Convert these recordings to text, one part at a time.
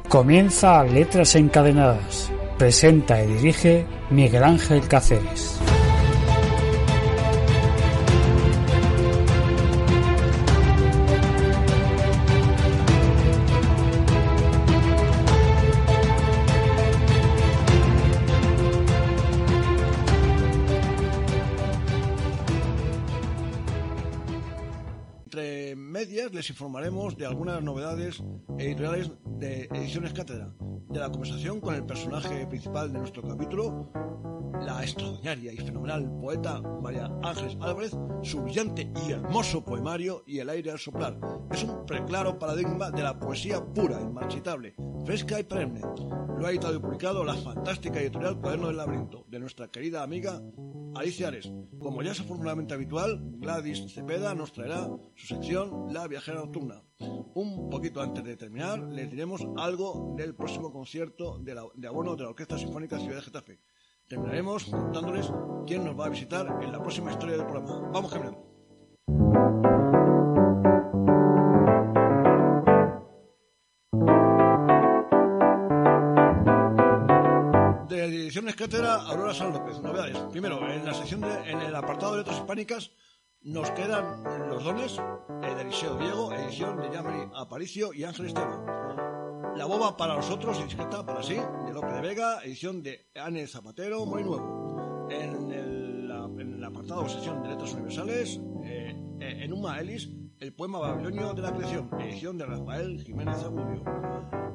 Comienza Letras Encadenadas. Presenta y dirige Miguel Ángel Cáceres. Entre medias les informaremos de algunas novedades editoriales de Ediciones Cátedra, de la conversación con el personaje principal de nuestro capítulo, la extraordinaria y fenomenal poeta María Ángeles Álvarez, su brillante y hermoso poemario Y el aire al soplar. Es un preclaro paradigma de la poesía pura, inmarchitable, fresca y perenne. Lo ha editado y publicado la fantástica editorial Cuaderno del Laberinto, de nuestra querida amiga Alicia Ares. Como ya es afortunadamente habitual, Gladys Cepeda nos traerá su sección La Viajera Nocturna. Un poquito antes de terminar, les diremos algo del próximo concierto de abono de la Orquesta Sinfónica Ciudad de Getafe. Terminaremos contándoles quién nos va a visitar en la próxima historia del programa. Vamos caminando. De Ediciones Cátedra, Aurora San López. Novedades. Primero, en el apartado de letras hispánicas nos quedan Los dones de Eliseo Diego, edición de Yamari Aparicio y Ángel Esteban. La boba para los otros, inscrita para sí, de Lope de Vega, edición de Anne Zapatero, muy nuevo. En el apartado de sección de letras universales, Enuma Elis, el poema babilonio de la creación, edición de Rafael Jiménez Agudio.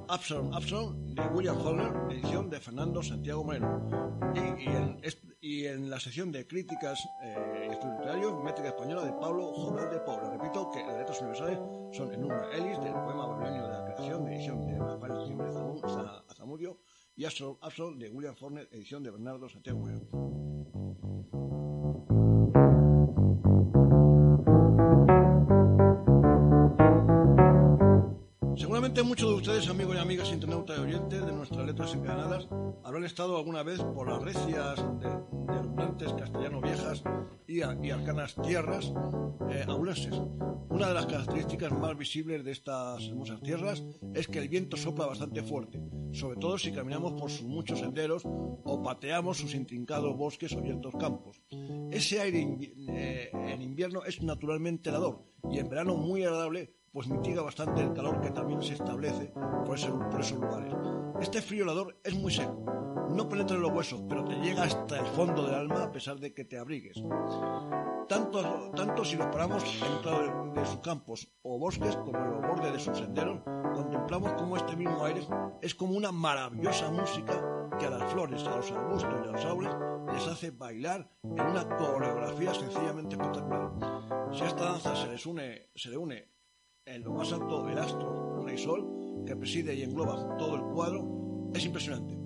Absalom, de William Faulkner, edición de Fernando Santiago Moreno. Y en la sección de críticas y estudios literarios, Métrica Española de Pablo Jovel de Pobla. Repito que las letras universales son Enuma Elis, del poema babilonio de la creación, edición de Rafael Jiménez Azamudio, y Absalom, de William Faulkner, edición de Bernardo Santiago Moreno. Seguramente muchos de ustedes, amigos y amigas internautas y oyentes de nuestras letras encadenadas, habrán estado alguna vez por las recias de abundantes castellano viejas y arcanas tierras aulenses. Una de las características más visibles de estas hermosas tierras es que el viento sopla bastante fuerte, sobre todo si caminamos por sus muchos senderos o pateamos sus intrincados bosques o abiertos campos. Ese aire en invierno es naturalmente helador y en verano muy agradable, pues mitiga bastante el calor que también se establece por esos lugares. Este frío helador es muy seco, no penetra en los huesos, pero te llega hasta el fondo del alma a pesar de que te abrigues. Tanto si nos paramos en un claro de sus campos o bosques como en los bordes de sus senderos, contemplamos cómo este mismo aire es como una maravillosa música que a las flores, a los arbustos y a los árboles les hace bailar en una coreografía sencillamente espectacular. Si a esta danza se le une en lo más alto el astro, luna y sol, que preside y engloba todo el cuadro, es impresionante.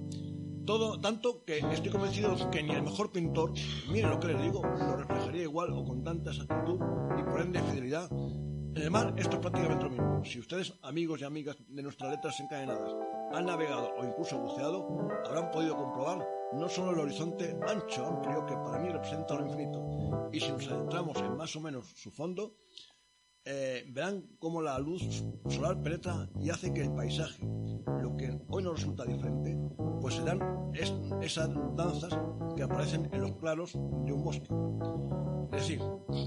Todo tanto que estoy convencido que ni el mejor pintor, miren lo que les digo, lo reflejaría igual o con tanta exactitud y por ende fidelidad. En el mar esto es prácticamente lo mismo. Si ustedes, amigos y amigas de nuestras letras encadenadas, han navegado o incluso buceado, habrán podido comprobar no solo el horizonte ancho, amplio, que para mí representa lo infinito, y si nos adentramos en más o menos su fondo, verán cómo la luz solar penetra y hace que el paisaje, lo que hoy nos resulta diferente, pues serán esas danzas que aparecen en los claros de un bosque. Es decir,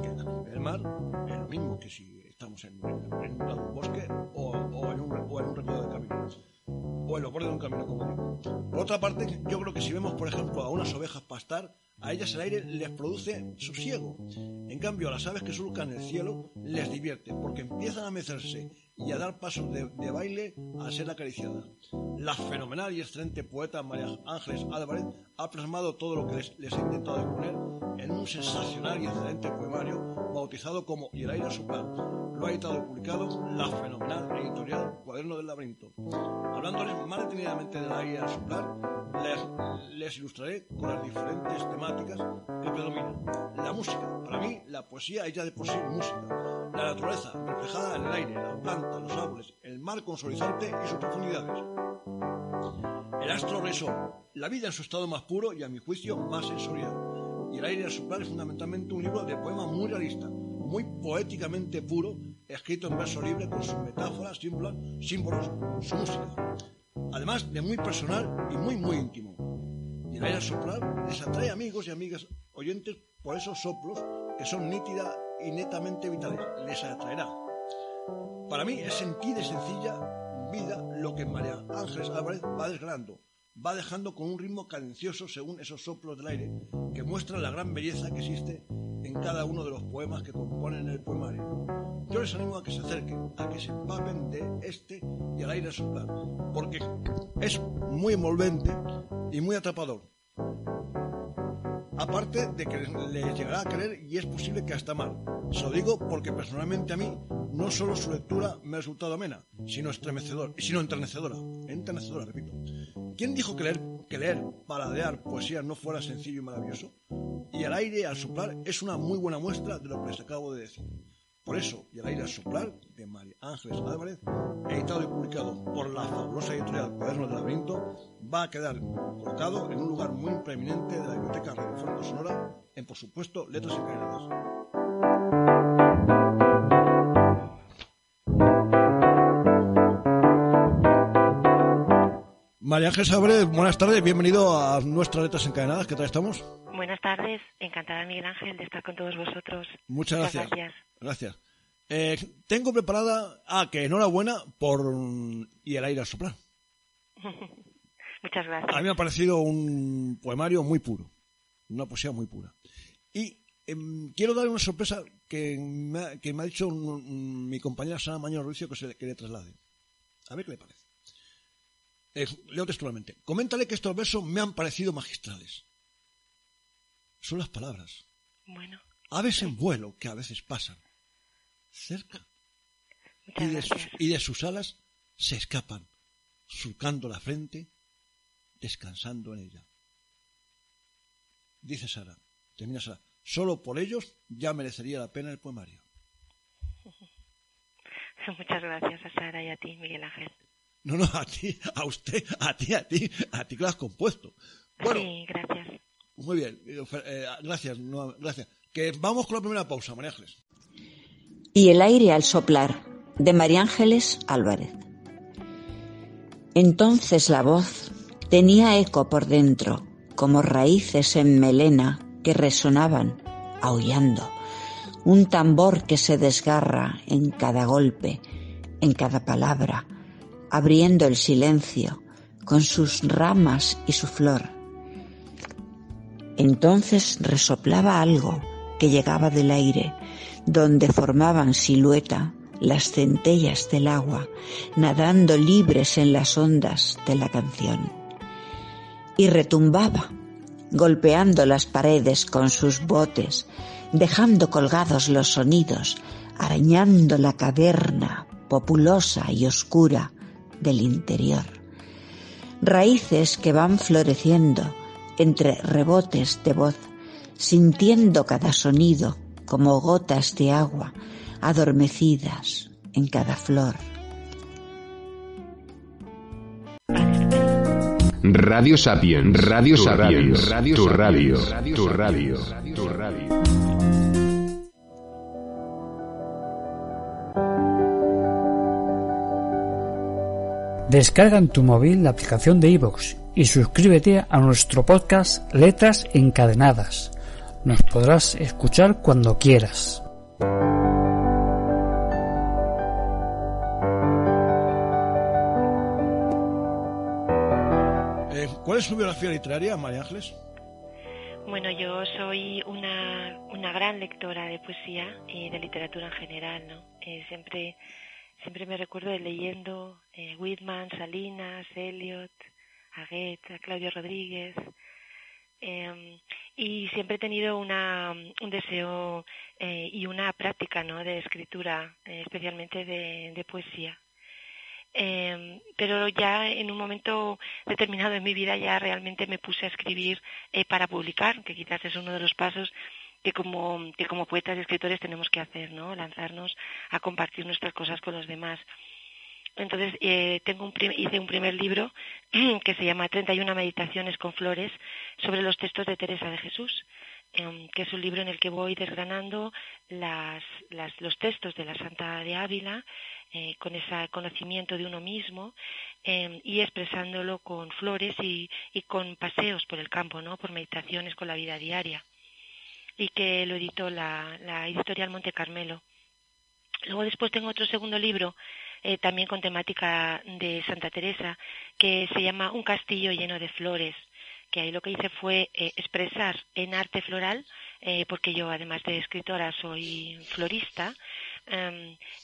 que el mar es lo mismo que si estamos en un bosque o en un recorrido de camino, o en los bordes de un camino, como digo. Por otra parte, yo creo que si vemos, por ejemplo, a unas ovejas pastar, a ellas el aire les produce sosiego. En cambio, a las aves que surcan el cielo les divierte, porque empiezan a mecerse y a dar pasos de baile al ser acariciadas. La fenomenal y excelente poeta María Ángeles Álvarez ha plasmado todo lo que les he intentado exponer en un sensacional y excelente poemario bautizado como Y el aire al soplar. Lo ha editado y publicado la fenomenal editorial Cuaderno del Laberinto. Hablándoles más detenidamente del aire al soplar, les ilustraré con las diferentes temáticas que predominan. La música, para mí la poesía es ya de por sí música. La naturaleza, reflejada en el aire, la planta, los árboles, el mar con su horizonte y sus profundidades. El astro rey sol, la vida en su estado más puro y a mi juicio más sensorial. Y el aire al soplar es fundamentalmente un libro de poema muy realista, muy poéticamente puro, escrito en verso libre con sus metáforas, símbolos, su música. además de muy personal y muy íntimo. Y el aire al soplar les atrae amigos y amigas oyentes por esos soplos que son nítida y netamente vitales. Les atraerá. Para mí es sencilla y sencilla vida lo que María Ángeles Álvarez va desgranando, va dejando con un ritmo cadencioso según esos soplos del aire que muestran la gran belleza que existe en cada uno de los poemas que componen el poemario. Yo les animo a que se acerquen, a que se empapen de este y al aire al soplar, porque es muy envolvente y muy atrapador. Aparte de que les llegará a querer y es posible que hasta mal. Se lo digo porque personalmente a mí no solo su lectura me ha resultado amena, sino enternecedora, repito. ¿Quién dijo que leer, paladear poesía no fuera sencillo y maravilloso? Y al aire al soplar es una muy buena muestra de lo que les acabo de decir. Por eso, y al aire al soplar, de María Ángeles Álvarez, editado y publicado por la fabulosa editorial Cuadernos del Laberinto, va a quedar colocado en un lugar muy preeminente de la biblioteca radiofónica sonora, en, por supuesto, Letras Encadenadas. María Ángeles Álvarez, buenas tardes, bienvenido a nuestras Letras Encadenadas, ¿qué tal estamos? Buenas tardes, encantada Miguel Ángel de estar con todos vosotros. Muchas gracias. Tengo preparada, que enhorabuena por Y el aire al soplar. Muchas gracias. A mí me ha parecido un poemario muy puro, una poesía muy pura. Y quiero dar una sorpresa que me ha dicho mi compañera Sara Mañón Ruicio que le traslade. A ver qué le parece. Leo textualmente. Coméntale que estos versos me han parecido magistrales. Son las palabras. Bueno. Aves en vuelo que a veces pasan cerca y de sus alas se escapan, surcando la frente, descansando en ella. Dice Sara, termina Sara, solo por ellos ya merecería la pena el poemario. Muchas gracias a Sara y a ti, Miguel Ángel. No, a ti, a usted, a ti que lo has compuesto. Bueno, sí, gracias. Muy bien, gracias. Que vamos con la primera pausa, María Ángeles. Y el aire al soplar, de María Ángeles Álvarez. Entonces la voz tenía eco por dentro, como raíces en melena que resonaban, aullando, un tambor que se desgarra en cada golpe, en cada palabra, abriendo el silencio con sus ramas y su flor. Entonces resoplaba algo que llegaba del aire, donde formaban silueta las centellas del agua, nadando libres en las ondas de la canción. Y retumbaba, golpeando las paredes con sus botes, dejando colgados los sonidos, arañando la caverna populosa y oscura del interior. Raíces que van floreciendo entre rebotes de voz, sintiendo cada sonido como gotas de agua adormecidas en cada flor. Radio Sapiens, Radio Sapiens, tu radio. Descarga en tu móvil la aplicación de iVoox y suscríbete a nuestro podcast Letras Encadenadas. Nos podrás escuchar cuando quieras. ¿Cuál es su biografía literaria, María Ángeles? Bueno, yo soy una gran lectora de poesía y de literatura en general, ¿no? Siempre me recuerdo de leyendo Whitman, Salinas, Eliot, a Goethe, a Claudio Rodríguez, y siempre he tenido un deseo y una práctica, ¿no?, de escritura, especialmente de poesía. Pero ya en un momento determinado en mi vida ya realmente me puse a escribir para publicar, que quizás es uno de los pasos que como poetas y escritores tenemos que hacer, ¿no? Lanzarnos a compartir nuestras cosas con los demás. Entonces hice un primer libro que se llama 31 meditaciones con flores sobre los textos de Teresa de Jesús. que es un libro en el que voy desgranando los textos de la Santa de Ávila, con ese conocimiento de uno mismo, y expresándolo con flores y con paseos por el campo, ¿no? Por meditaciones con la vida diaria, y que lo editó la editorial Monte Carmelo. Luego después tengo otro segundo libro, también con temática de Santa Teresa, que se llama Un castillo lleno de flores, que ahí lo que hice fue expresar en arte floral, porque yo además de escritora soy florista,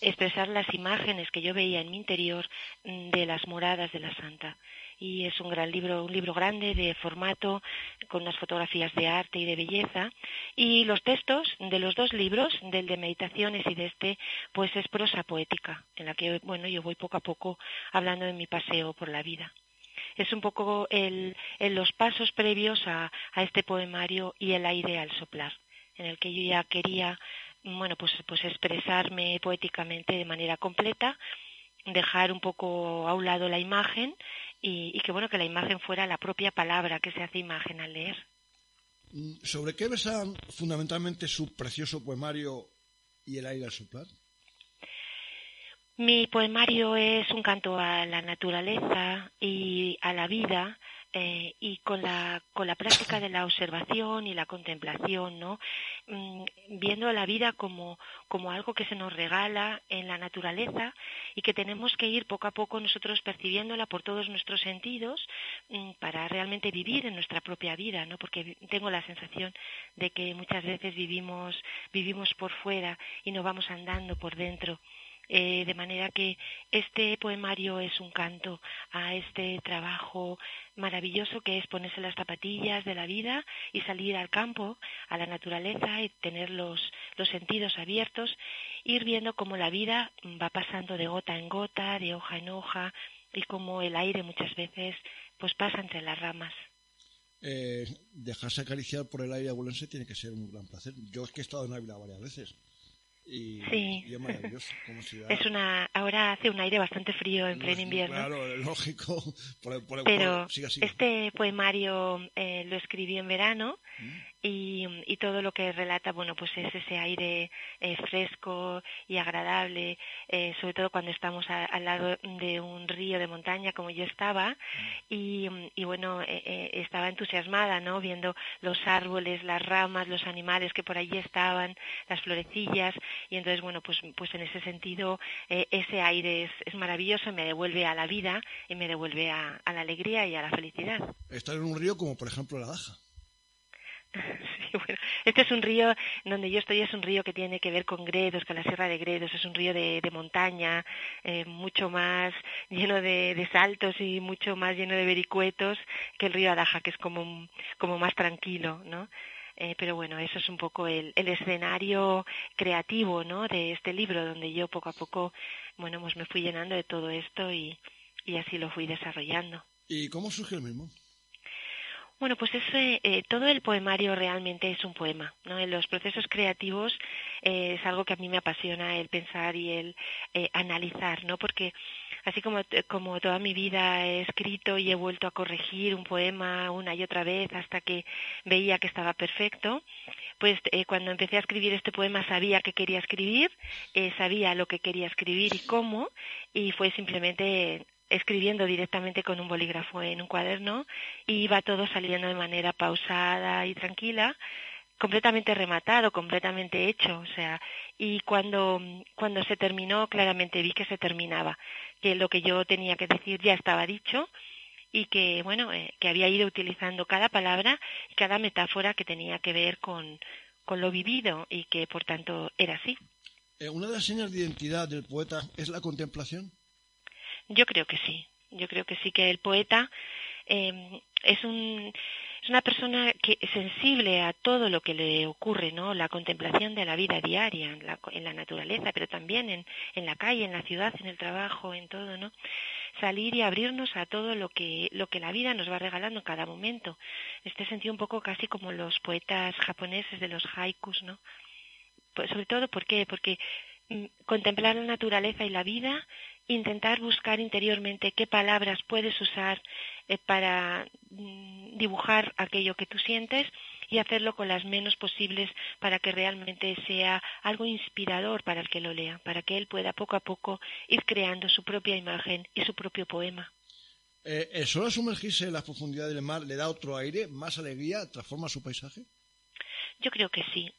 expresar las imágenes que yo veía en mi interior de las moradas de la Santa. Y es un gran libro, un libro grande de formato, con unas fotografías de arte y de belleza. Y los textos de los dos libros, del de meditaciones y de este, pues es prosa poética, en la que, bueno, yo voy poco a poco hablando de mi paseo por la vida. Es un poco los pasos previos a este poemario y el aire al soplar, en el que yo ya quería, bueno, pues expresarme poéticamente de manera completa, dejar un poco a un lado la imagen y que, bueno, que la imagen fuera la propia palabra que se hace imagen al leer. ¿Sobre qué versa fundamentalmente su precioso poemario y el aire al soplar? Mi poemario es un canto a la naturaleza y a la vida, y con la práctica de la observación y la contemplación, ¿no? Viendo la vida como algo que se nos regala en la naturaleza y que tenemos que ir poco a poco nosotros percibiéndola por todos nuestros sentidos, para realmente vivir en nuestra propia vida, ¿no? Porque tengo la sensación de que muchas veces vivimos por fuera y no vamos andando por dentro. De manera que este poemario es un canto a este trabajo maravilloso que es ponerse las zapatillas de la vida y salir al campo, a la naturaleza, y tener los sentidos abiertos, ir viendo cómo la vida va pasando de gota en gota, de hoja en hoja, y cómo el aire muchas veces pues pasa entre las ramas. Dejarse acariciar por el aire abulense tiene que ser un gran placer. Yo es que he estado en Ávila varias veces. Sí, es maravilloso como ciudad. Ahora hace un aire bastante frío en pleno invierno. Claro, lógico. Pero siga. Este poemario lo escribí en verano, y todo lo que relata, bueno, pues es ese aire fresco y agradable, sobre todo cuando estamos al lado de un río de montaña como yo estaba, y bueno, estaba entusiasmada, ¿no? Viendo los árboles, las ramas, los animales que por allí estaban, las florecillas, y entonces, bueno, pues en ese sentido ese aire es maravilloso, me devuelve a la vida y me devuelve a la alegría y a la felicidad. Estar en un río como por ejemplo la Daja. Sí, bueno, este es un río, donde yo estoy es un río que tiene que ver con Gredos, con la Sierra de Gredos, es un río de montaña, mucho más lleno de saltos y mucho más lleno de vericuetos que el río Adaja, que es como más tranquilo, ¿no? Pero bueno, eso es un poco el escenario creativo, ¿no? De este libro, donde yo poco a poco, bueno, pues me fui llenando de todo esto y así lo fui desarrollando. ¿Y cómo surge el mismo? Bueno, pues todo el poemario realmente es un poema, ¿no? En los procesos creativos es algo que a mí me apasiona, el pensar y el analizar, ¿no? Porque así como toda mi vida he escrito y he vuelto a corregir un poema una y otra vez hasta que veía que estaba perfecto, pues cuando empecé a escribir este poema sabía que quería escribir, sabía lo que quería escribir y cómo, y fue simplemente escribiendo directamente con un bolígrafo en un cuaderno, y iba todo saliendo de manera pausada y tranquila, completamente rematado, completamente hecho, o sea, y cuando se terminó, claramente vi que se terminaba, que lo que yo tenía que decir ya estaba dicho, y que, bueno, que había ido utilizando cada palabra y cada metáfora que tenía que ver con lo vivido, y que, por tanto, era así. ¿Una de las señas de identidad del poeta es la contemplación? Yo creo que sí, que el poeta es una persona que es sensible a todo lo que le ocurre, ¿no? La contemplación de la vida diaria, en la naturaleza, pero también en la calle, en la ciudad, en el trabajo, en todo, ¿no? Salir y abrirnos a todo lo que la vida nos va regalando en cada momento. Este sentido un poco casi como los poetas japoneses de los haikus, ¿no? Pues sobre todo, ¿por qué? Porque contemplar la naturaleza y la vida, intentar buscar interiormente qué palabras puedes usar para dibujar aquello que tú sientes, y hacerlo con las menos posibles para que realmente sea algo inspirador para el que lo lea, para que él pueda poco a poco ir creando su propia imagen y su propio poema. ¿El sol al sumergirse en las profundidades del mar le da otro aire, más alegría, transforma su paisaje? Yo creo que sí.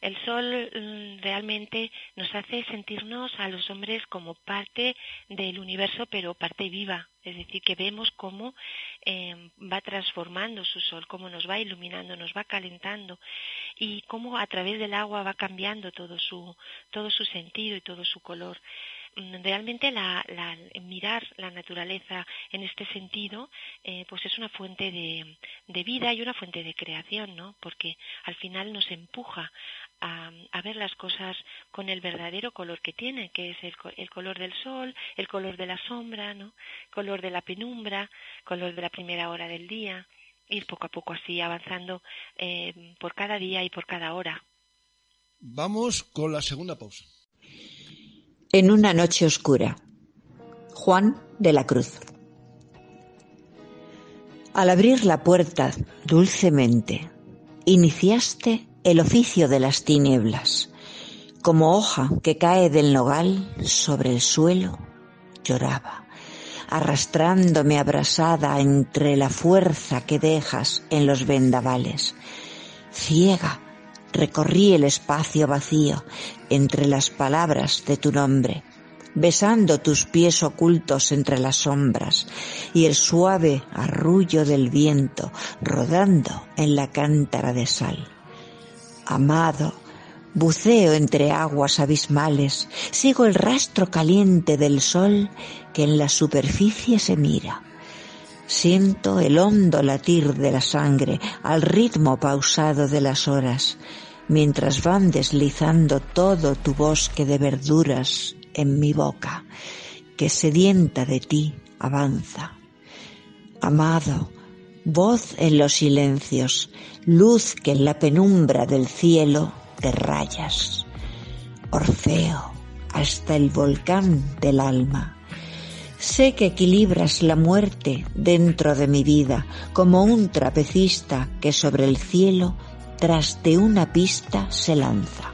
El sol realmente nos hace sentirnos a los hombres como parte del universo, pero parte viva. Es decir, que vemos cómo va transformando su sol, cómo nos va iluminando, nos va calentando y cómo a través del agua va cambiando todo su sentido y todo su color. Realmente mirar la naturaleza en este sentido pues es una fuente de vida y una fuente de creación, ¿no? Porque al final nos empuja a ver las cosas con el verdadero color que tienen, que es el color del sol, el color de la sombra, ¿no? Color de la penumbra, color de la primera hora del día, ir poco a poco así avanzando por cada día y por cada hora. Vamos con la segunda pausa. En una noche oscura. Juan de la Cruz. Al abrir la puerta dulcemente, iniciaste el oficio de las tinieblas. Como hoja que cae del nogal sobre el suelo, lloraba, arrastrándome abrasada entre la fuerza que dejas en los vendavales. Ciega, recorrí el espacio vacío entre las palabras de tu nombre, besando tus pies ocultos entre las sombras y el suave arrullo del viento rodando en la cántara de sal. Amado, buceo entre aguas abismales, sigo el rastro caliente del sol que en la superficie se mira. Siento el hondo latir de la sangre al ritmo pausado de las horas, mientras van deslizando todo tu bosque de verduras en mi boca, que sedienta de ti avanza. Amado, voz en los silencios, luz que en la penumbra del cielo te rayas. Orfeo, hasta el volcán del alma. Sé que equilibras la muerte dentro de mi vida, como un trapecista que sobre el cielo, tras de una pista, se lanza.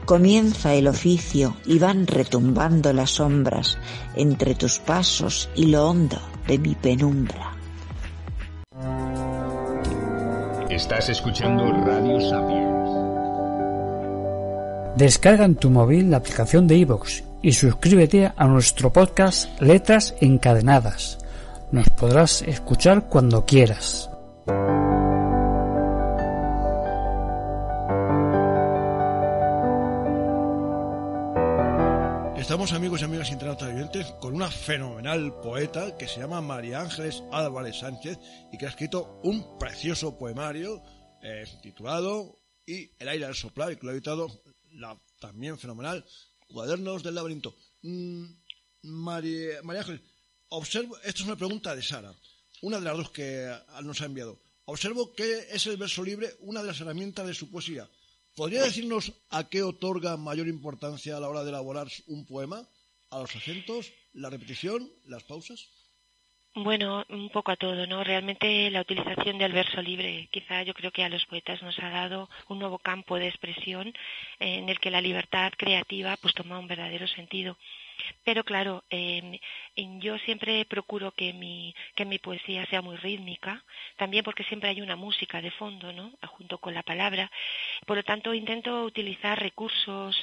Comienza el oficio y van retumbando las sombras entre tus pasos y lo hondo de mi penumbra. Estás escuchando Radio Sapiens. Descarga en tu móvil la aplicación de iVoox y suscríbete a nuestro podcast Letras Encadenadas. Nos podrás escuchar cuando quieras. Estamos, amigos y amigas internautas y oyentes, con una fenomenal poeta que se llama María Ángeles Álvarez Sánchez y que ha escrito un precioso poemario titulado Y el aire al soplar, y que lo ha editado la también fenomenal Cuadernos del Laberinto. María Ángeles, observo, esto es una pregunta de Sara, una de las dos que nos ha enviado. Observo que es el verso libre una de las herramientas de su poesía. ¿Podría decirnos a qué otorga mayor importancia a la hora de elaborar un poema? ¿A los acentos, la repetición, las pausas? Bueno, un poco a todo, ¿no? Realmente la utilización del verso libre, quizá yo creo que a los poetas nos ha dado un nuevo campo de expresión en el que la libertad creativa pues toma un verdadero sentido. Pero claro, yo siempre procuro que mi poesía sea muy rítmica, también porque siempre hay una música de fondo, ¿no? Junto con la palabra. Por lo tanto, intento utilizar recursos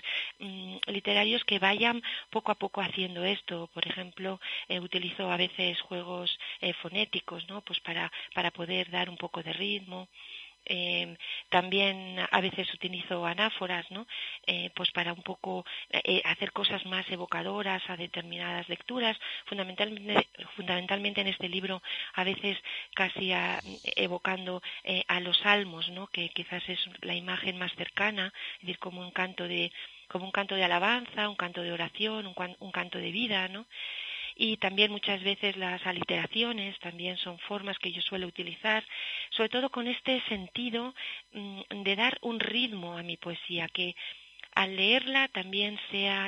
literarios que vayan poco a poco haciendo esto. Por ejemplo, utilizo a veces juegos fonéticos, ¿no? Pues para poder dar un poco de ritmo. También a veces utilizo anáforas, ¿no? Pues para un poco hacer cosas más evocadoras a determinadas lecturas, fundamentalmente en este libro a veces casi evocando a los salmos, ¿no? Que quizás es la imagen más cercana, es decir, como un canto de alabanza, un canto de oración, un canto de vida, ¿no? Y también muchas veces las aliteraciones también son formas que yo suelo utilizar, sobre todo con este sentido de dar un ritmo a mi poesía, que al leerla también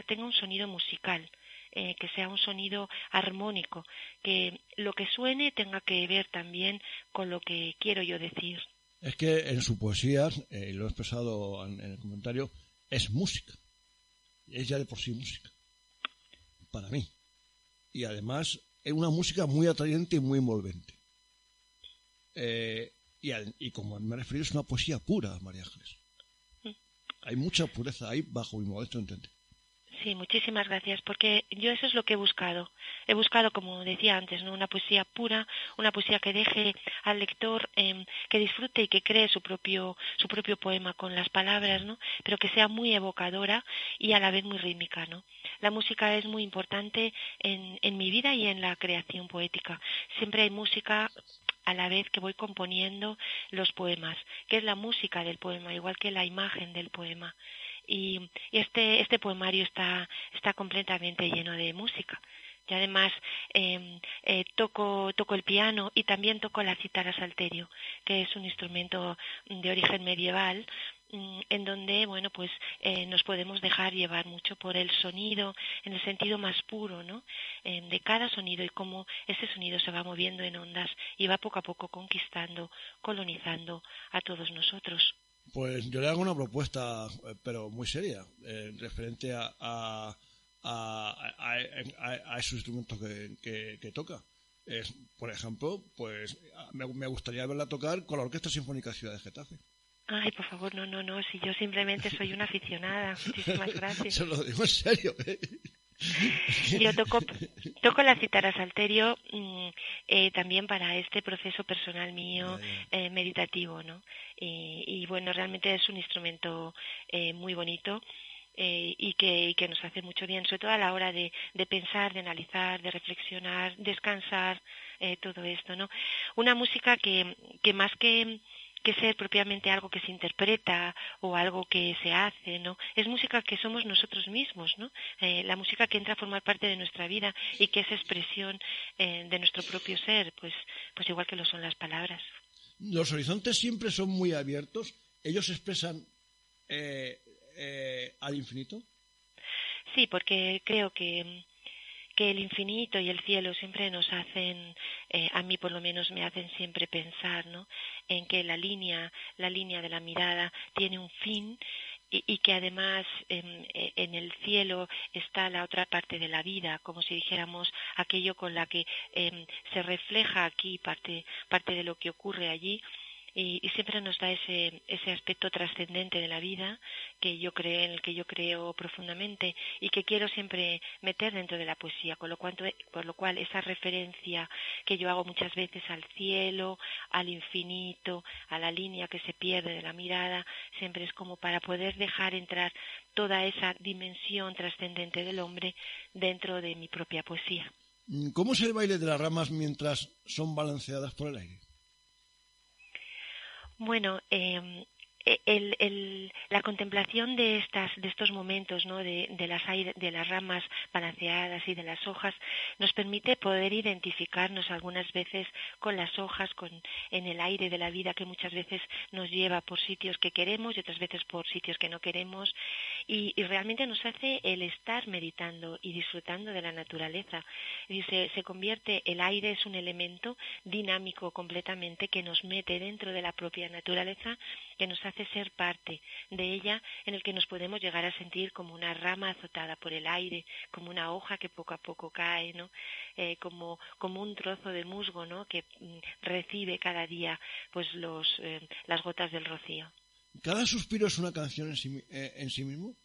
tenga un sonido musical, que sea un sonido armónico, que lo que suene tenga que ver también con lo que quiero yo decir. Es que en su poesía, y lo he expresado en el comentario, es música. Es ya de por sí música. Para mí. Y además es una música muy atrayente y muy envolvente. Y como me he referido, es una poesía pura, María Ángeles. Hay mucha pureza ahí bajo mi modesto entender. Sí, muchísimas gracias, porque yo eso es lo que he buscado. He buscado, como decía antes, ¿no?, una poesía pura, una poesía que deje al lector que disfrute y que cree su propio poema con las palabras, ¿no?, pero que sea muy evocadora y a la vez muy rítmica, ¿no? La música es muy importante en mi vida y en la creación poética. Siempre hay música a la vez que voy componiendo los poemas, que es la música del poema, igual que la imagen del poema. Y este poemario está completamente lleno de música. Y además toco el piano y también toco la cítara salterio, que es un instrumento de origen medieval, en donde nos podemos dejar llevar mucho por el sonido, en el sentido más puro, ¿no?, de cada sonido, y cómo ese sonido se va moviendo en ondas y va poco a poco conquistando, colonizando a todos nosotros. Pues yo le hago una propuesta, pero muy seria, referente a esos instrumentos que toca. Por ejemplo, pues me gustaría verla tocar con la Orquesta Sinfónica Ciudad de Getafe. Ay, por favor, no, si yo simplemente soy una aficionada. Muchísimas gracias. Se lo digo en serio, ¿eh? Yo toco la cítara salterio también para este proceso personal mío meditativo, ¿no? Y bueno, realmente es un instrumento muy bonito y que nos hace mucho bien, sobre todo a la hora de pensar, de analizar, de reflexionar, descansar, todo esto, ¿no? Una música que más que ser propiamente algo que se interpreta o algo que se hace, ¿no? Es música que somos nosotros mismos, ¿no? La música que entra a formar parte de nuestra vida y que es expresión de nuestro propio ser, pues igual que lo son las palabras. Los horizontes siempre son muy abiertos. Ellos expresan al infinito. Sí, porque creo que el infinito y el cielo siempre nos hacen, a mí por lo menos me hacen siempre pensar, ¿no?, en que la línea de la mirada tiene un fin y que además en el cielo está la otra parte de la vida, como si dijéramos aquello con la que se refleja aquí parte de lo que ocurre allí. Y siempre nos da ese aspecto trascendente de la vida en el que yo creo profundamente y que quiero siempre meter dentro de la poesía, por lo cual esa referencia que yo hago muchas veces al cielo, al infinito, a la línea que se pierde de la mirada, siempre es como para poder dejar entrar toda esa dimensión trascendente del hombre dentro de mi propia poesía. ¿Cómo es el baile de las ramas mientras son balanceadas por el aire? Bueno, la contemplación de estos momentos, ¿no?, de las ramas balanceadas y de las hojas nos permite poder identificarnos algunas veces con las hojas, en el aire de la vida que muchas veces nos lleva por sitios que queremos y otras veces por sitios que no queremos, y realmente nos hace el estar meditando y disfrutando de la naturaleza. Y se convierte, el aire es un elemento dinámico completamente que nos mete dentro de la propia naturaleza, que nos hace ser parte de ella, en el que nos podemos llegar a sentir como una rama azotada por el aire, como una hoja que poco a poco cae, ¿no? Como un trozo de musgo, ¿no?, que recibe cada día pues las gotas del rocío. ¿Cada suspiro es una canción en sí mismo?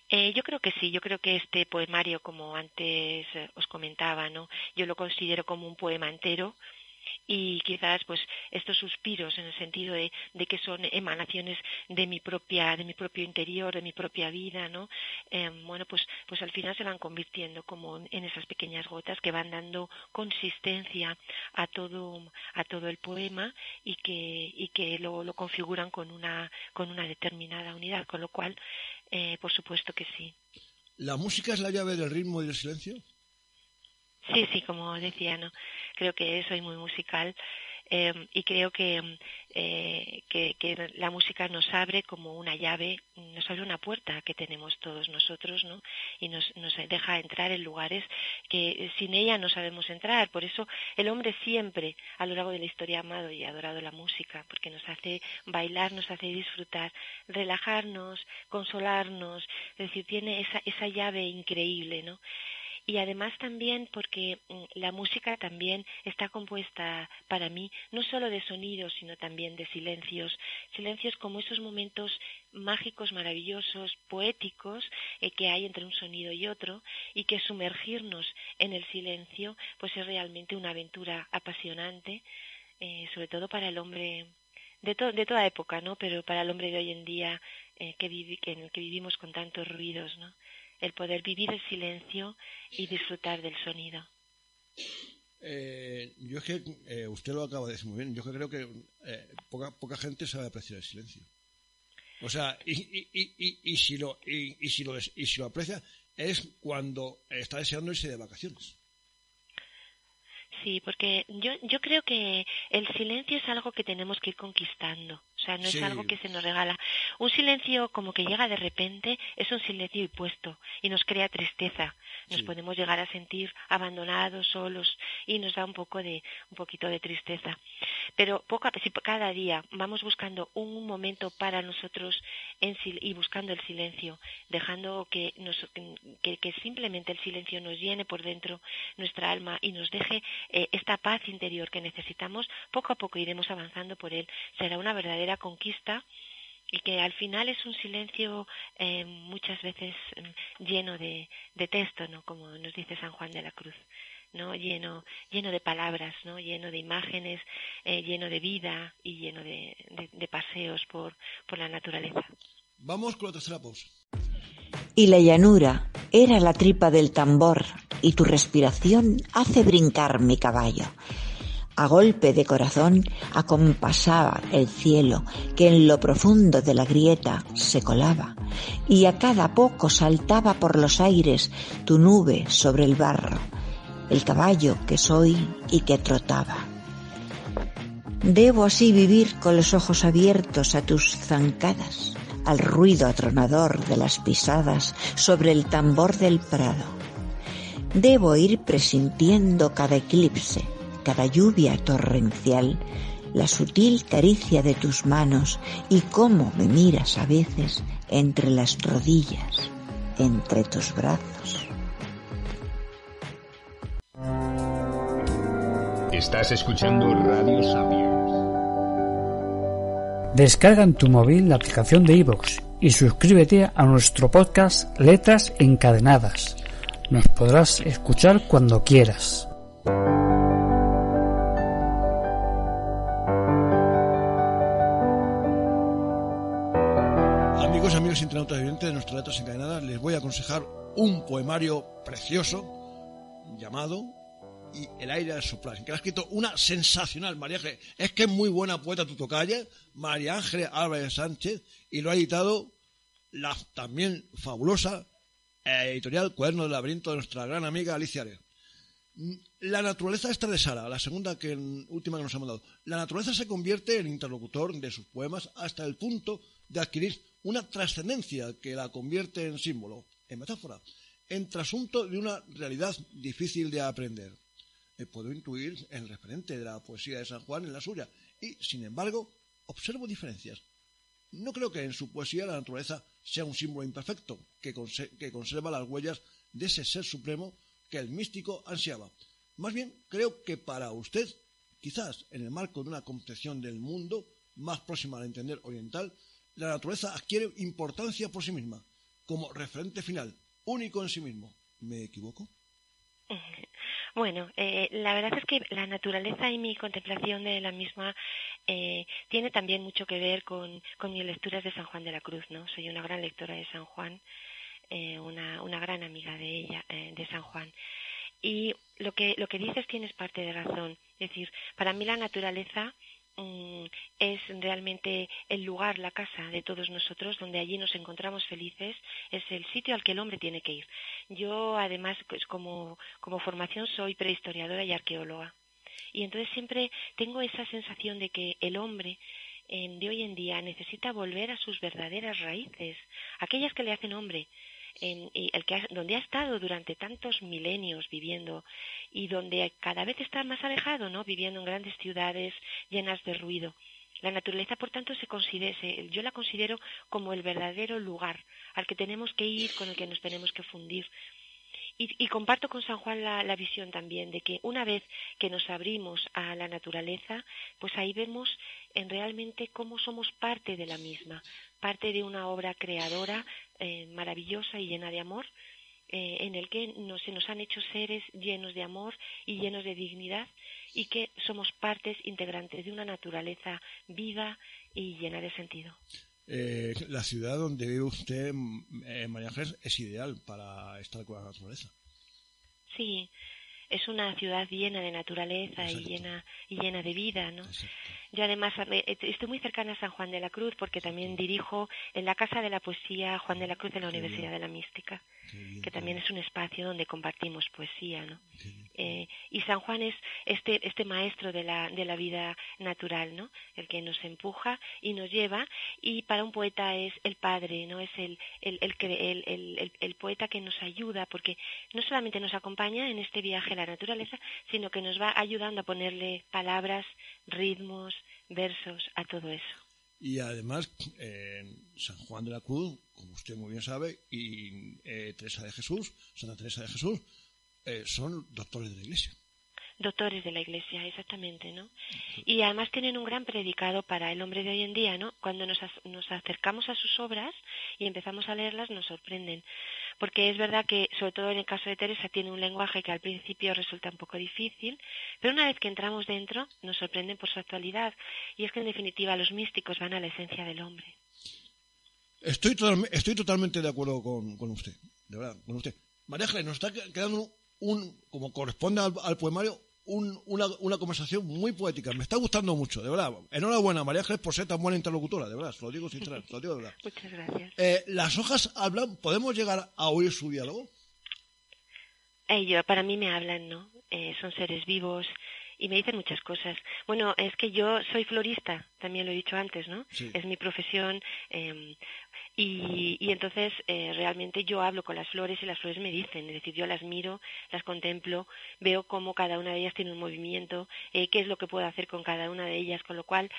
Yo creo que sí, yo creo que este poemario, como antes os comentaba, ¿no?, yo lo considero como un poema entero. Y quizás pues estos suspiros, en el sentido de que son emanaciones de mi propio interior, de mi propia vida, ¿no? Pues al final se van convirtiendo como en esas pequeñas gotas que van dando consistencia a todo el poema y que lo configuran con una determinada unidad, con lo cual por supuesto que sí. ¿La música es la llave del ritmo y del silencio? Sí, como decía, ¿no? Creo que soy muy musical. y creo que la música nos abre como una llave, nos abre una puerta que tenemos todos nosotros, ¿no? Y nos deja entrar en lugares que sin ella no sabemos entrar. Por eso el hombre siempre a lo largo de la historia ha amado y adorado la música, porque nos hace bailar, nos hace disfrutar, relajarnos, consolarnos, es decir, tiene esa llave increíble, ¿no? Y además también porque la música también está compuesta para mí no solo de sonidos, sino también de silencios como esos momentos mágicos, maravillosos, poéticos que hay entre un sonido y otro, y que sumergirnos en el silencio pues es realmente una aventura apasionante, sobre todo para el hombre de toda época, ¿no? Pero para el hombre de hoy en día en el que vivimos con tantos ruidos, ¿no? El poder vivir el silencio y disfrutar del sonido. Yo es que, usted lo acaba de decir muy bien, yo creo que poca gente sabe apreciar el silencio. O sea, y si lo aprecia es cuando está deseando irse de vacaciones. Sí, porque yo creo que el silencio es algo que tenemos que ir conquistando. O sea, no es algo que se nos regala. Un silencio como que llega de repente es un silencio impuesto y nos crea tristeza. Nos podemos llegar a sentir abandonados, solos, y nos da un poquito de tristeza. Pero si cada día vamos buscando un momento para nosotros y buscando el silencio, dejando que simplemente el silencio nos llene por dentro nuestra alma y nos deje esta paz interior que necesitamos, poco a poco iremos avanzando por él. Será una verdadera conquista, y que al final es un silencio muchas veces lleno de texto, ¿no? Como nos dice San Juan de la Cruz, ¿no? Lleno de palabras, ¿no? Lleno de imágenes, lleno de vida y lleno de paseos por la naturaleza. Vamos con la tercera pausa. Y la llanura era la tripa del tambor, y tu respiración hace brincar mi caballo. A golpe de corazón acompasaba el cielo, que en lo profundo de la grieta se colaba, y a cada poco saltaba por los aires tu nube sobre el barro, el caballo que soy y que trotaba. Debo así vivir con los ojos abiertos a tus zancadas, al ruido atronador de las pisadas sobre el tambor del prado. Debo ir presintiendo cada eclipse, cada lluvia torrencial, la sutil caricia de tus manos y cómo me miras a veces entre las rodillas, entre tus brazos. Estás escuchando Radio Sapiens. Descarga en tu móvil la aplicación de iVoox y suscríbete a nuestro podcast Letras Encadenadas. Nos podrás escuchar cuando quieras. Amigos internautas y oyentes de nuestras Letras Encadenadas, les voy a aconsejar un poemario precioso llamado Y el aire al soplar, que lo ha escrito una sensacional María Ángeles. Es que es muy buena poeta tu tocaya, María Ángeles Álvarez Sánchez, y lo ha editado la también fabulosa editorial Cuaderno del Laberinto de nuestra gran amiga Alicia Ares. La naturaleza esta de Sara, la última que nos ha mandado. La naturaleza se convierte en interlocutor de sus poemas hasta el punto de adquirir una trascendencia que la convierte en símbolo, en metáfora, en trasunto de una realidad difícil de aprender. Puedo intuir el referente de la poesía de San Juan en la suya y, sin embargo, observo diferencias. No creo que en su poesía la naturaleza sea un símbolo imperfecto que conserva las huellas de ese ser supremo que el místico ansiaba. Más bien, creo que para usted, quizás en el marco de una concepción del mundo más próxima al entender oriental, la naturaleza adquiere importancia por sí misma, como referente final, único en sí mismo. ¿Me equivoco? Bueno, la verdad es que la naturaleza y mi contemplación de la misma tiene también mucho que ver con mis lecturas de San Juan de la Cruz, ¿no? Soy una gran lectora de San Juan, una gran amiga de ella, de San Juan. Y lo que dices tienes parte de razón. Es decir, para mí la naturaleza es realmente el lugar, la casa de todos nosotros, donde allí nos encontramos felices, es el sitio al que el hombre tiene que ir. Yo, además, pues, como formación soy prehistoriadora y arqueóloga, Y entonces siempre tengo esa sensación de que el hombre de hoy en día necesita volver a sus verdaderas raíces, aquellas que le hacen hombre, y donde ha estado durante tantos milenios viviendo y donde cada vez está más alejado, ¿no? Viviendo en grandes ciudades llenas de ruido. La naturaleza, por tanto, yo la considero como el verdadero lugar al que tenemos que ir, con el que nos tenemos que fundir. Y comparto con San Juan la visión también de que una vez que nos abrimos a la naturaleza, pues ahí vemos realmente cómo somos parte de la misma, parte de una obra creadora maravillosa y llena de amor, en el que se nos han hecho seres llenos de amor y llenos de dignidad, y que somos partes integrantes de una naturaleza viva y llena de sentido. La ciudad donde vive usted, María Ángeles, es ideal para estar con la naturaleza. Sí, es una ciudad llena de naturaleza y llena de vida, ¿no? Exacto. Yo además estoy muy cercana a San Juan de la Cruz porque también dirijo en la Casa de la Poesía Juan de la Cruz de la Universidad de la Mística, que también es un espacio donde compartimos poesía, ¿no? Y San Juan es este maestro de la vida natural, ¿no? El que nos empuja y nos lleva, y para un poeta es el padre, ¿no? Es el poeta que nos ayuda, porque no solamente nos acompaña en este viaje a la naturaleza, sino que nos va ayudando a ponerle palabras, ritmos, versos a todo eso. Y además, San Juan de la Cruz, como usted muy bien sabe, y Teresa de Jesús, Santa Teresa de Jesús, son doctores de la Iglesia. Doctores de la Iglesia, exactamente, ¿no? Y además tienen un gran predicado para el hombre de hoy en día, ¿no? Cuando nos acercamos a sus obras y empezamos a leerlas, nos sorprenden. Porque es verdad que, sobre todo en el caso de Teresa, tiene un lenguaje que al principio resulta un poco difícil, pero una vez que entramos dentro, nos sorprenden por su actualidad. Y es que, en definitiva, los místicos van a la esencia del hombre. Estoy totalmente de acuerdo con usted, de verdad, con usted. María Ángeles, nos está quedando como corresponde al poemario, una conversación muy poética. Me está gustando mucho, de verdad. Enhorabuena, María Ángeles, por ser tan buena interlocutora, de verdad. Se lo digo sinceramente, se lo digo de verdad. Muchas gracias. ¿Las hojas hablan? ¿Podemos llegar a oír su diálogo? Para mí me hablan, ¿no? Son seres vivos y me dicen muchas cosas. Bueno, es que yo soy florista, también lo he dicho antes, ¿no? Sí. Es mi profesión. Y entonces realmente yo hablo con las flores y las flores me dicen, es decir, yo las miro, las contemplo, veo cómo cada una de ellas tiene un movimiento, qué es lo que puedo hacer con cada una de ellas, con lo cual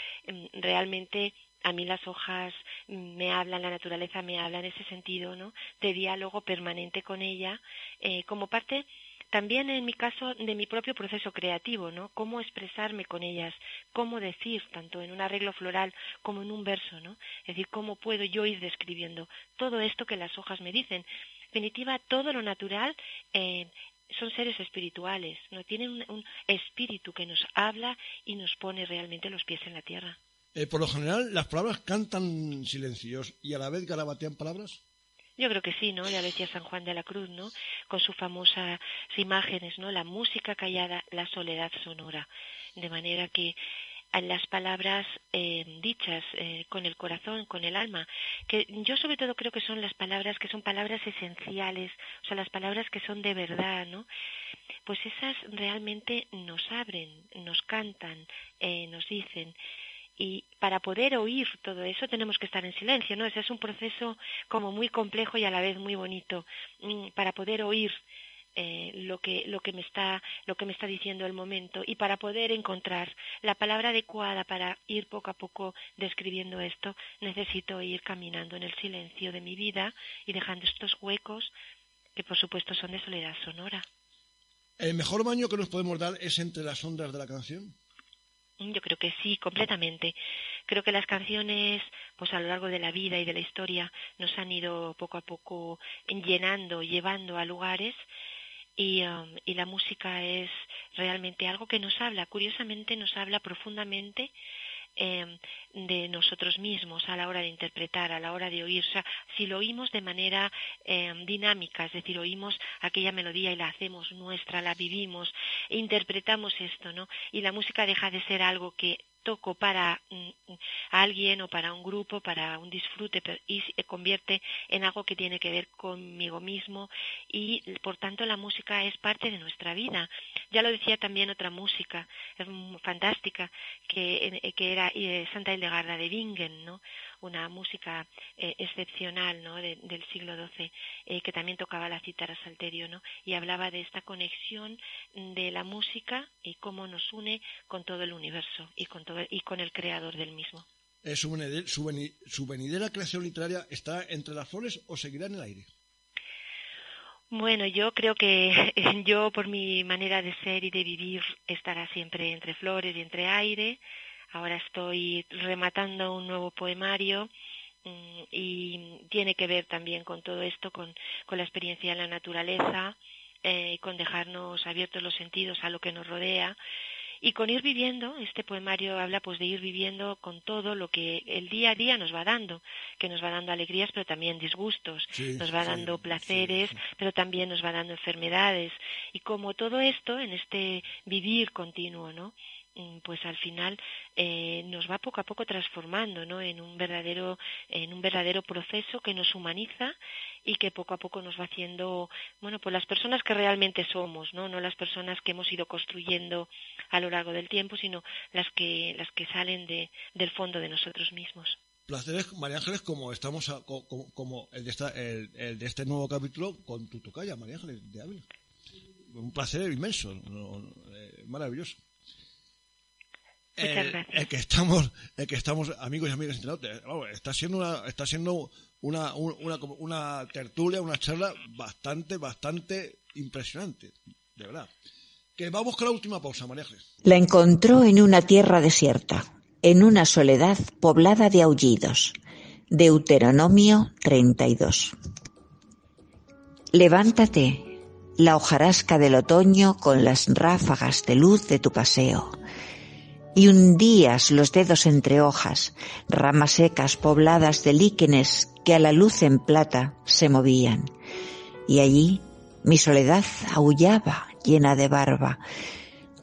realmente a mí las hojas me hablan, la naturaleza me habla en ese sentido, ¿no? De diálogo permanente con ella, como parte también en mi caso de mi propio proceso creativo, ¿no? Cómo expresarme con ellas, cómo decir, tanto en un arreglo floral como en un verso, ¿no? Es decir, cómo puedo yo ir describiendo todo esto que las hojas me dicen. En definitiva, todo lo natural son seres espirituales, ¿no? Tienen un espíritu que nos habla y nos pone realmente los pies en la tierra. Por lo general, las palabras cantan silencios y a la vez garabatean palabras. Yo creo que sí, ¿no? Ya decía San Juan de la Cruz, ¿no? Con sus famosas imágenes, ¿no? La música callada, la soledad sonora. De manera que las palabras dichas con el corazón, con el alma, que yo sobre todo creo que son las palabras que son palabras esenciales, o sea, las palabras que son de verdad, ¿no? Pues esas realmente nos abren, nos cantan, nos dicen. Y para poder oír todo eso tenemos que estar en silencio, ¿no? Ese es un proceso como muy complejo y a la vez muy bonito, para poder oír lo que me está diciendo el momento, y para poder encontrar la palabra adecuada para ir poco a poco describiendo esto, necesito ir caminando en el silencio de mi vida y dejando estos huecos que por supuesto son de soledad sonora. ¿El mejor baño que nos podemos dar es entre las ondas de la canción? Yo creo que sí, completamente. Creo que las canciones, pues a lo largo de la vida y de la historia, nos han ido poco a poco llenando, llevando a lugares, y la música es realmente algo que nos habla, curiosamente nos habla profundamente de nosotros mismos a la hora de interpretar, a la hora de oír. O sea, si lo oímos de manera dinámica, es decir, oímos aquella melodía y la hacemos nuestra, la vivimos, interpretamos esto, ¿no? Y la música deja de ser algo que toco para alguien o para un grupo, para un disfrute, y se convierte en algo que tiene que ver conmigo mismo, y por tanto la música es parte de nuestra vida. Ya lo decía también otra música fantástica que era Santa Hildegarda de Bingen, ¿no? Una música excepcional, ¿no? del siglo XII, que también tocaba la cítara salterio, ¿no? Y hablaba de esta conexión de la música y cómo nos une con todo el universo y con el creador del mismo. ¿Su venidera creación literaria está entre las flores o seguirá en el aire? Bueno, yo creo que yo, por mi manera de ser y de vivir, estará siempre entre flores y entre aire. Ahora estoy rematando un nuevo poemario y tiene que ver también con todo esto, con la experiencia de la naturaleza, y con dejarnos abiertos los sentidos a lo que nos rodea. Y con ir viviendo, este poemario habla pues de ir viviendo con todo lo que el día a día nos va dando, que nos va dando alegrías pero también disgustos, nos va dando placeres, pero también nos va dando enfermedades. Y como todo esto en este vivir continuo, ¿no? Pues al final nos va poco a poco transformando, ¿no? en un verdadero proceso que nos humaniza y que poco a poco nos va haciendo, bueno, pues las personas que realmente somos, no las personas que hemos ido construyendo a lo largo del tiempo, sino las que salen del fondo de nosotros mismos. Placeres, María Ángeles, como estamos como el de este nuevo capítulo con tu tocaya, María Ángeles de Ávila. Un placer inmenso, maravilloso. El que estamos amigos y amigas internautas, está siendo una tertulia, una charla bastante impresionante, de verdad. Que vamos con la última pausa, María Ángeles. La encontró en una tierra desierta, en una soledad poblada de aullidos. Deuteronomio 32. Levántate, la hojarasca del otoño con las ráfagas de luz de tu paseo. Y hundías los dedos entre hojas, ramas secas pobladas de líquenes que a la luz en plata se movían. Y allí mi soledad aullaba llena de barba,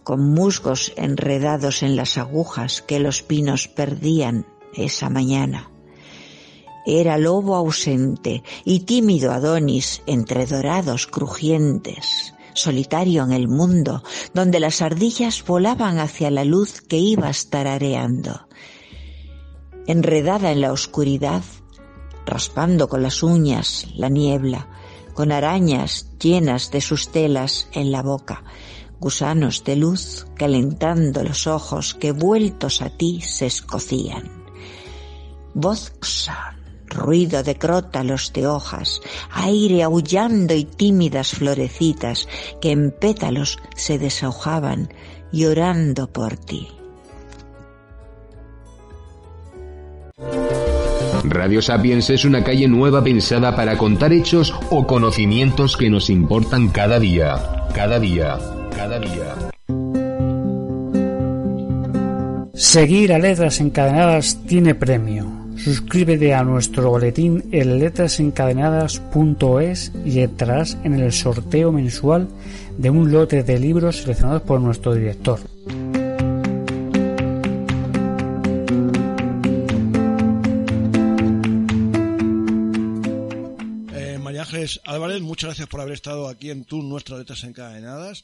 con musgos enredados en las agujas que los pinos perdían esa mañana. Era lobo ausente y tímido Adonis entre dorados crujientes, solitario en el mundo, donde las ardillas volaban hacia la luz que ibas tarareando. Enredada en la oscuridad, raspando con las uñas la niebla, con arañas llenas de sus telas en la boca, gusanos de luz calentando los ojos que vueltos a ti se escocían. Voz ruido de crótalos de hojas, aire aullando y tímidas florecitas que en pétalos se deshojaban llorando por ti. Radio Sapiens es una calle nueva pensada para contar hechos o conocimientos que nos importan cada día. Cada día. Cada día. Seguir a Letras Encadenadas tiene premio. Suscríbete a nuestro boletín en letrasencadenadas.es y entrarás en el sorteo mensual de un lote de libros seleccionados por nuestro director. María Ángeles Álvarez, muchas gracias por haber estado aquí en nuestras Letras Encadenadas.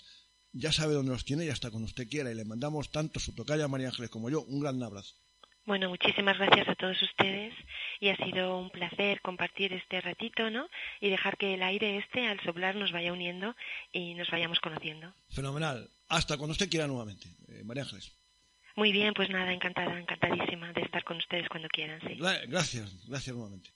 Ya sabe dónde nos tiene y hasta cuando usted quiera. Y le mandamos tanto su tocaya María Ángeles como yo un gran abrazo. Bueno, muchísimas gracias a todos ustedes y ha sido un placer compartir este ratito, ¿no? Y dejar que el aire al soplar nos vaya uniendo y nos vayamos conociendo. Fenomenal. Hasta cuando usted quiera nuevamente, María Ángeles. Muy bien, pues nada, encantadísima de estar con ustedes cuando quieran, sí. Gracias nuevamente.